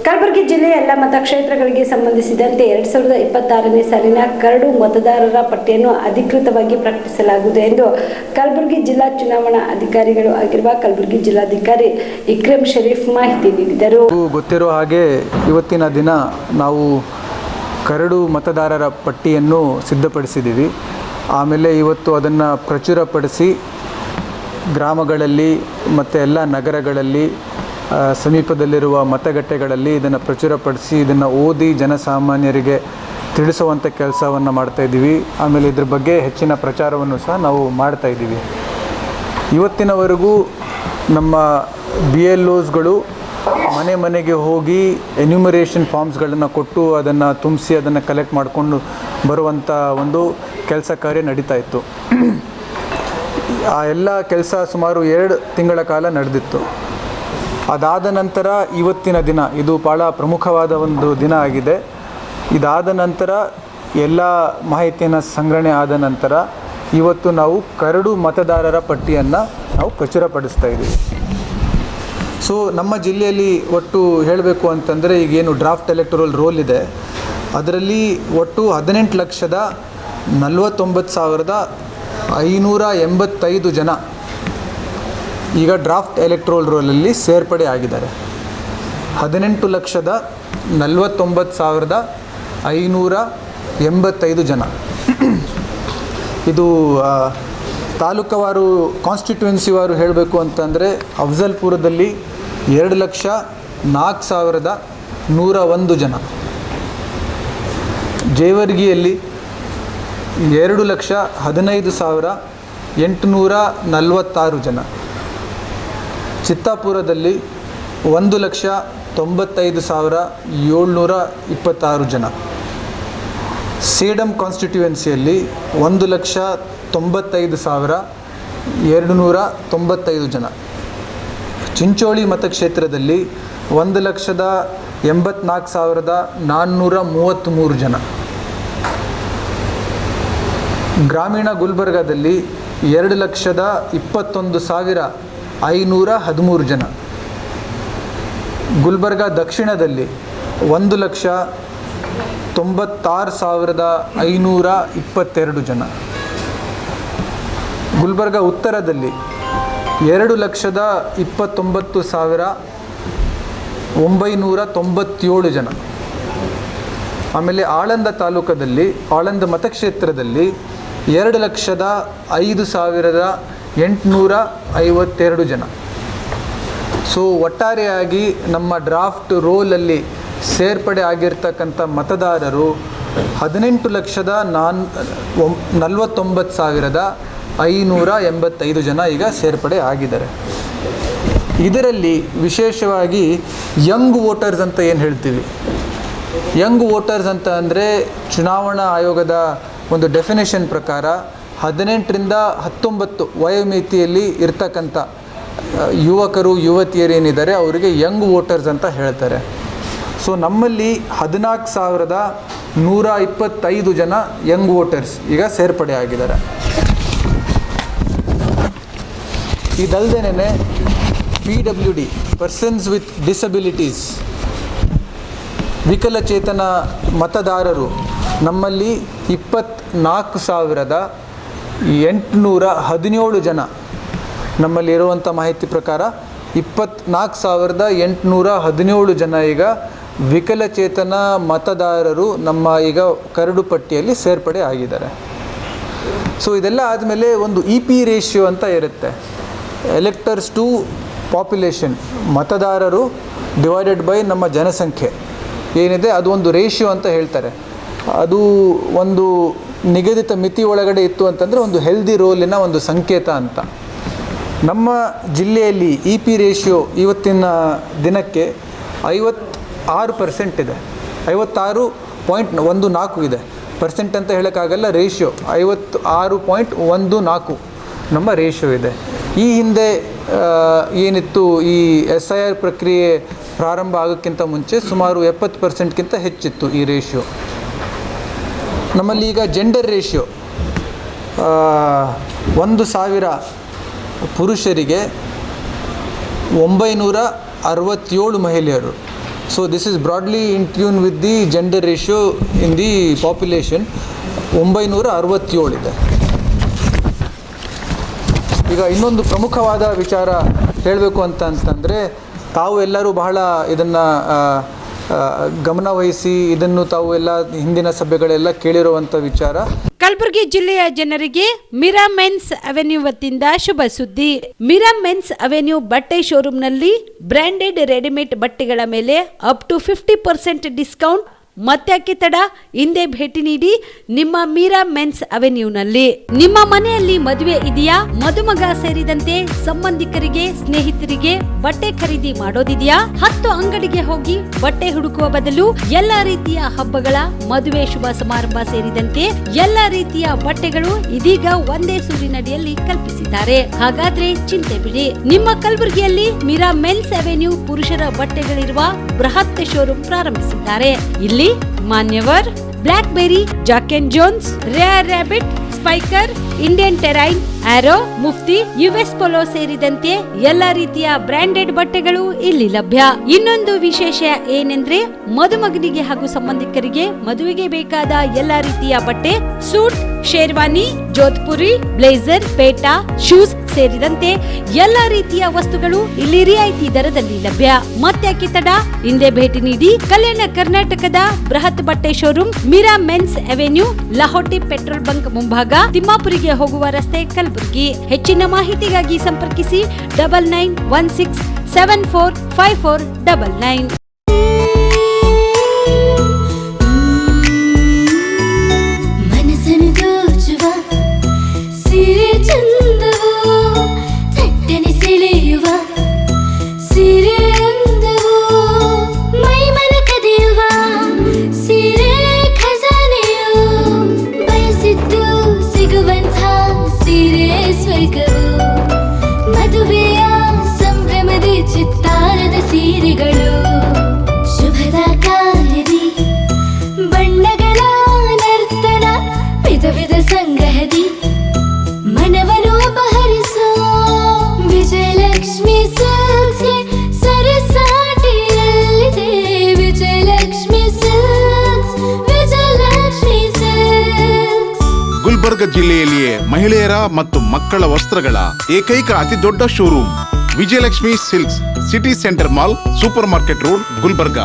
ಕಲಬುರಗಿ ಜಿಲ್ಲೆಯ ಎಲ್ಲ ಮತಕ್ಷೇತ್ರಗಳಿಗೆ ಸಂಬಂಧಿಸಿದಂತೆ 2026ನೇ ಸಾಲಿನ ಕರಡು ಮತದಾರರ ಪಟ್ಟಿಯನ್ನು ಅಧಿಕೃತವಾಗಿ ಪ್ರಕಟಿಸಲಾಗುವುದು ಎಂದು ಕಲಬುರಗಿ ಜಿಲ್ಲಾ ಚುನಾವಣಾ ಅಧಿಕಾರಿಗಳು ಆಗಿರುವ ಕಲಬುರಗಿ ಜಿಲ್ಲಾಧಿಕಾರಿ ಇಕ್ರಮ್ ಶರೀಫ್ ಮಾಹಿತಿ ನೀಡಿದರು. ಗೊತ್ತಿರೋ ಹಾಗೆ ಇವತ್ತಿನ ದಿನ ನಾವು ಕರಡು ಮತದಾರರ ಪಟ್ಟಿಯನ್ನು ಸಿದ್ಧಪಡಿಸಿದ್ದೀವಿ. ಆಮೇಲೆ ಇವತ್ತು ಅದನ್ನು ಪ್ರಚುರಪಡಿಸಿ ಗ್ರಾಮಗಳಲ್ಲಿ ಮತ್ತು ಎಲ್ಲ ನಗರಗಳಲ್ಲಿ ಸಮೀಪದಲ್ಲಿರುವ ಮತಗಟ್ಟೆಗಳಲ್ಲಿ ಇದನ್ನು ಪ್ರಚುರಪಡಿಸಿ ಇದನ್ನು ಓದಿ ಜನಸಾಮಾನ್ಯರಿಗೆ ತಿಳಿಸುವಂಥ ಕೆಲಸವನ್ನು ಮಾಡ್ತಾಯಿದ್ದೀವಿ. ಆಮೇಲೆ ಇದ್ರ ಬಗ್ಗೆ ಹೆಚ್ಚಿನ ಪ್ರಚಾರವನ್ನು ಸಹ ನಾವು ಮಾಡ್ತಾಯಿದ್ದೀವಿ. ಇವತ್ತಿನವರೆಗೂ ನಮ್ಮ BLOsಗಳು ಮನೆ ಮನೆಗೆ ಹೋಗಿ ಎನ್ಯುಮರೇಷನ್ ಫಾರ್ಮ್ಸ್ಗಳನ್ನು ಕೊಟ್ಟು ಅದನ್ನು ತುಂಬಿಸಿ ಅದನ್ನು ಕಲೆಕ್ಟ್ ಮಾಡಿಕೊಂಡು ಬರುವಂಥ ಒಂದು ಕೆಲಸ ಕಾರ್ಯ ನಡೀತಾ ಇತ್ತು. ಆ ಎಲ್ಲ ಕೆಲಸ ಸುಮಾರು 2 ತಿಂಗಳ ಕಾಲ ನಡೆದಿತ್ತು. ಅದಾದ ನಂತರ ಇವತ್ತಿನ ದಿನ ಇದು ಭಾಳ ಪ್ರಮುಖವಾದ ಒಂದು ದಿನ ಆಗಿದೆ. ಇದಾದ ನಂತರ ಎಲ್ಲ ಮಾಹಿತಿಯನ್ನು ಸಂಗ್ರಹಣೆ ಆದ ನಂತರ ಇವತ್ತು ನಾವು ಕರಡು ಮತದಾರರ ಪಟ್ಟಿಯನ್ನು ನಾವು ಪ್ರಚುರಪಡಿಸ್ತಾ ಇದ್ದೀವಿ. ಸೊ ನಮ್ಮ ಜಿಲ್ಲೆಯಲ್ಲಿ ಒಟ್ಟು ಹೇಳಬೇಕು ಅಂತಂದರೆ ಈಗೇನು ಡ್ರಾಫ್ಟ್ ಎಲೆಕ್ಟೋರಲ್ ರೋಲ್ ಇದೆ ಅದರಲ್ಲಿ ಒಟ್ಟು 18,49,585 ಜನ ಈಗ ಡ್ರಾಫ್ಟ್ ಎಲೆಕ್ಟ್ರೋಲ್ ರೋಲಲ್ಲಿ ಸೇರ್ಪಡೆ ಆಗಿದ್ದಾರೆ. 18,49,585 ಜನ. ಇದು ತಾಲೂಕವಾರು ಕಾನ್ಸ್ಟಿಟ್ಯೂನ್ಸಿವಾರು ಹೇಳಬೇಕು ಅಂತಂದರೆ ಅಫ್ಜಲ್ಪುರದಲ್ಲಿ 2,04,101 ಜನ, ಜೇವರ್ಗಿಯಲ್ಲಿ 2,15,846 ಜನ, ಚಿತ್ತಾಪುರದಲ್ಲಿ 1,95,726 ಜನ, ಸೇಡಂ ಕಾನ್ಸ್ಟಿಟ್ಯೂಯೆನ್ಸಿಯಲ್ಲಿ 1,95,295 ಜನ, ಚಿಂಚೋಳಿ ಮತಕ್ಷೇತ್ರದಲ್ಲಿ 1,84,433 ಜನ, ಗ್ರಾಮೀಣ ಗುಲ್ಬರ್ಗಾದಲ್ಲಿ 2,21,513 ಜನ, ಗುಲ್ಬರ್ಗಾ ದಕ್ಷಿಣದಲ್ಲಿ 1,96,522 ಜನ, ಗುಲ್ಬರ್ಗಾ ಉತ್ತರದಲ್ಲಿ 2,29,997 ಜನ, ಆಮೇಲೆ ಆಳಂದ ತಾಲೂಕದಲ್ಲಿ ಆಳಂದ ಮತಕ್ಷೇತ್ರದಲ್ಲಿ 2,05,852 ಜನ. ಸೊ ಒಟ್ಟಾರೆಯಾಗಿ ನಮ್ಮ ಡ್ರಾಫ್ಟ್ ರೋಲಲ್ಲಿ ಸೇರ್ಪಡೆ ಆಗಿರ್ತಕ್ಕಂಥ ಮತದಾರರು 18,49,585 ಜನ ಈಗ ಸೇರ್ಪಡೆ ಆಗಿದ್ದಾರೆ. ಇದರಲ್ಲಿ ವಿಶೇಷವಾಗಿ ಯಂಗ್ ವೋಟರ್ಸ್ ಅಂತ ಏನು ಹೇಳ್ತೀವಿ, ಯಂಗ್ ವೋಟರ್ಸ್ ಅಂತ ಅಂದರೆ ಚುನಾವಣಾ ಆಯೋಗದ ಒಂದು ಡೆಫಿನೇಷನ್ ಪ್ರಕಾರ 18ರಿಂದ 19 ವಯೋಮಿತಿಯಲ್ಲಿ ಇರ್ತಕ್ಕಂಥ ಯುವಕರು ಯುವತಿಯರೇನಿದ್ದಾರೆ ಅವರಿಗೆ ಯಂಗ್ ವೋಟರ್ಸ್ ಅಂತ ಹೇಳ್ತಾರೆ. ಸೊ ನಮ್ಮಲ್ಲಿ 14,125 ಜನ ಯಂಗ್ ವೋಟರ್ಸ್ ಈಗ ಸೇರ್ಪಡೆ ಆಗಿದ್ದಾರೆ. ಇದಲ್ಲದೇನೆ PWD ಪರ್ಸನ್ಸ್ ವಿತ್ ಡಿಸಬಿಲಿಟೀಸ್ ವಿಕಲಚೇತನ ಮತದಾರರು ನಮ್ಮಲ್ಲಿ 24,817 ಜನ. ನಮ್ಮಲ್ಲಿ ಇರುವಂಥ ಮಾಹಿತಿ ಪ್ರಕಾರ 24,817 ಜನ ಈಗ ವಿಕಲಚೇತನ ಮತದಾರರು ನಮ್ಮ ಈಗ ಕರಡು ಪಟ್ಟಿಯಲ್ಲಿ ಸೇರ್ಪಡೆ ಆಗಿದ್ದಾರೆ. ಸೊ ಇದೆಲ್ಲ ಆದಮೇಲೆ ಒಂದು EP ರೇಷಿಯೋ ಅಂತ ಇರುತ್ತೆ, ಎಲೆಕ್ಟರ್ಸ್ ಟು ಪಾಪ್ಯುಲೇಷನ್, ಮತದಾರರು ಡಿವೈಡೆಡ್ ಬೈ ನಮ್ಮ ಜನಸಂಖ್ಯೆ ಏನಿದೆ ಅದು ಒಂದು ರೇಷಿಯೋ ಅಂತ ಹೇಳ್ತಾರೆ. ಅದು ಒಂದು ನಿಗದಿತ ಮಿತಿ ಒಳಗಡೆ ಇತ್ತು ಅಂತಂದರೆ ಒಂದು ಹೆಲ್ದಿ ರೋಲಿನ ಒಂದು ಸಂಕೇತ ಅಂತ. ನಮ್ಮ ಜಿಲ್ಲೆಯಲ್ಲಿ EP ರೇಷಿಯೋ ಇವತ್ತಿನ ದಿನಕ್ಕೆ 56% ಇದೆ, 56.14 ಇದೆ. ಪರ್ಸೆಂಟ್ ಅಂತ ಹೇಳೋಕ್ಕಾಗಲ್ಲ, ರೇಷಿಯೋ 56.14 ನಮ್ಮ ರೇಷಿಯೋ ಇದೆ. ಈ ಹಿಂದೆ ಏನಿತ್ತು, ಈ SIR ಪ್ರಕ್ರಿಯೆ ಪ್ರಾರಂಭ ಆಗೋಕ್ಕಿಂತ ಮುಂಚೆ ಸುಮಾರು 70%ಗಿಂತ ಹೆಚ್ಚಿತ್ತು ಈ ರೇಷಿಯೋ. ನಮ್ಮಲ್ಲಿ ಈಗ ಜೆಂಡರ್ ರೇಷಿಯೋ 1,000 ಪುರುಷರಿಗೆ 967 ಮಹಿಳೆಯರು, so this is broadly in tune with the gender ratio in the population. 967 ಇದೆ. ಈಗ ಇನ್ನೊಂದು ಪ್ರಮುಖವಾದ ವಿಚಾರ ಹೇಳಬೇಕು ಅಂತಂದರೆ, ತಾವು ಎಲ್ಲರೂ ಬಹಳ ಇದನ್ನು ಗಮನವಹಿಸಿ ಇದನ್ನು ತಾವು ಎಲ್ಲ ಹಿಂದಿನ ಸಭೆಗಳೆಲ್ಲ ಕೇಳಿರುವಂಥ ವಿಚಾರ. ಕಲಬುರಗಿ ಜಿಲ್ಲೆಯ ಜನರಿಗೆ ಮಿರಾ ಮೆನ್ಸ್ ಅವೆನ್ಯೂ ವತಿಯಿಂದ ಶುಭ ಸುದ್ದಿ. ಮಿರಾ ಮೆನ್ಸ್ ಅವೆನ್ಯೂ ಬಟ್ಟೆ ಶೋರೂಮ್ನಲ್ಲಿ ಬ್ರ್ಯಾಂಡೆಡ್ ರೆಡಿಮೇಡ್ ಬಟ್ಟೆಗಳ ಮೇಲೆ ಅಪ್ ಟು 50% ಡಿಸ್ಕೌಂಟ್. ಮತ್ತ್ಯಾಕೆ ತಡ, ಹಿಂದೆ ಭೇಟಿ ನೀಡಿ ನಿಮ್ಮ ಮೀರಾ ಮೆನ್ಸ್ ಅವೆನ್ಯೂನಲ್ಲಿ. ನಿಮ್ಮ ಮನೆಯಲ್ಲಿ ಮದುವೆ ಇದೆಯಾ, ಮದುಮಗ ಸೇರಿದಂತೆ ಸಂಬಂಧಿಕರಿಗೆ ಸ್ನೇಹಿತರಿಗೆ ಬಟ್ಟೆ ಖರೀದಿ ಮಾಡೋದಿದೆಯಾ? 10 ಅಂಗಡಿಗೆ ಹೋಗಿ ಬಟ್ಟೆ ಹುಡುಕುವ ಬದಲು ಎಲ್ಲಾ ರೀತಿಯ ಹಬ್ಬಗಳ, ಮದುವೆ, ಶುಭ ಸಮಾರಂಭ ಸೇರಿದಂತೆ ಎಲ್ಲಾ ರೀತಿಯ ಬಟ್ಟೆಗಳು ಇದೀಗ ಒಂದೇ ಸೂರಿನಡಿಯಲ್ಲಿ ಕಲ್ಪಿಸಿದ್ದಾರೆ. ಹಾಗಾದ್ರೆ ಚಿಂತೆ ಬಿಡಿ, ನಿಮ್ಮ ಕಲಬುರಗಿಯಲ್ಲಿ ಮಿರಾ ಮೆನ್ಸ್ ಅವೆನ್ಯೂ ಪುರುಷರ ಬಟ್ಟೆಗಳಿರುವ ಬೃಹತ್ ಶೋರೂಮ್ ಪ್ರಾರಂಭಿಸಿದ್ದಾರೆ. ಇಲ್ಲಿ Manyavar, Blackberry, Jack and Jones, Rare Rabbit, Spykar, Indian Terrain, Arrow, Mufti, US Polo ಸೇರಿದಂತೆ ಎಲ್ಲಾ ರೀತಿಯ ಬ್ರಾಂಡೆಡ್ ಬಟ್ಟೆಗಳು ಇಲ್ಲಿ ಲಭ್ಯ. ಇನ್ನೊಂದು ವಿಶೇಷ ಏನೆಂದ್ರೆ, ಮದುಮಗನಿಗೆ ಹಾಗೂ ಸಂಬಂಧಿಕರಿಗೆ ಮದುವೆಗೆ ಬೇಕಾದ ಎಲ್ಲಾ ರೀತಿಯ ಬಟ್ಟೆ, ಸೂಟ್, ಶೇರ್ವಾನಿ, ಜೋಧ್ಪುರಿ, ಬ್ಲೇಸರ್, ಪೇಟಾ, ಶೂಸ್ ಸೇರಿದಂತೆ ಎಲ್ಲಾ ರೀತಿಯ ವಸ್ತುಗಳು ಇಲ್ಲಿ ರಿಯಾಯಿತಿ ದರದಲ್ಲಿ ಲಭ್ಯ. ಮತ್ತ್ಯಾಕೆ ತಡ, ಹಿಂದೆ ಭೇಟಿ ನೀಡಿ ಕಲ್ಯಾಣ ಕರ್ನಾಟಕದ ಬೃಹತ್ ಬಟ್ಟೆ showroom Mira men's avenue, Lahoti petrol bunk ಮುಂಭಾಗ, ತಿಮ್ಮಾಪುರಿಗೆ ಹೋಗುವ ರಸ್ತೆ, ಕಲಬುರಗಿ. ಹೆಚ್ಚಿನ ಮಾಹಿತಿಗಾಗಿ ಸಂಪರ್ಕಿಸಿ 9916745499. ಮದುವೆಯ ಸಂಭ್ರಮದ ಚಿತ್ತಾರದ ಸೀರೆಗಳು, ಶುಭದ ಕಾರ್ಯದಿ ಬಣ್ಣಗಳ ನರ್ತನ, ವಿಧ ವಿಧ ಸಂಗ್ರಹದಿ ಮನವನ್ನು ಅಪಹರಿಸೋ ವಿಜಯಲಕ್ಷ್ಮಿ ಸಿಲ್ಕ್ಸ್ ಸರಸಾಟಿಯಲ್ಲಿದೆ. Vijayalakshmi Silks, Vijayalakshmi Silks. ಗುಲ್ಬರ್ಗ ಜಿಲ್ಲೆಯಲ್ಲಿಯೇ ಮಹಿಳೆಯರ ಮತ್ತು ಮಕ್ಕಳ ವಸ್ತ್ರಗಳ ಏಕೈಕ ಅತಿ ದೊಡ್ಡ showroom Vijayalakshmi Silks, City Centre Mall, Super Market Road, Gulbarga.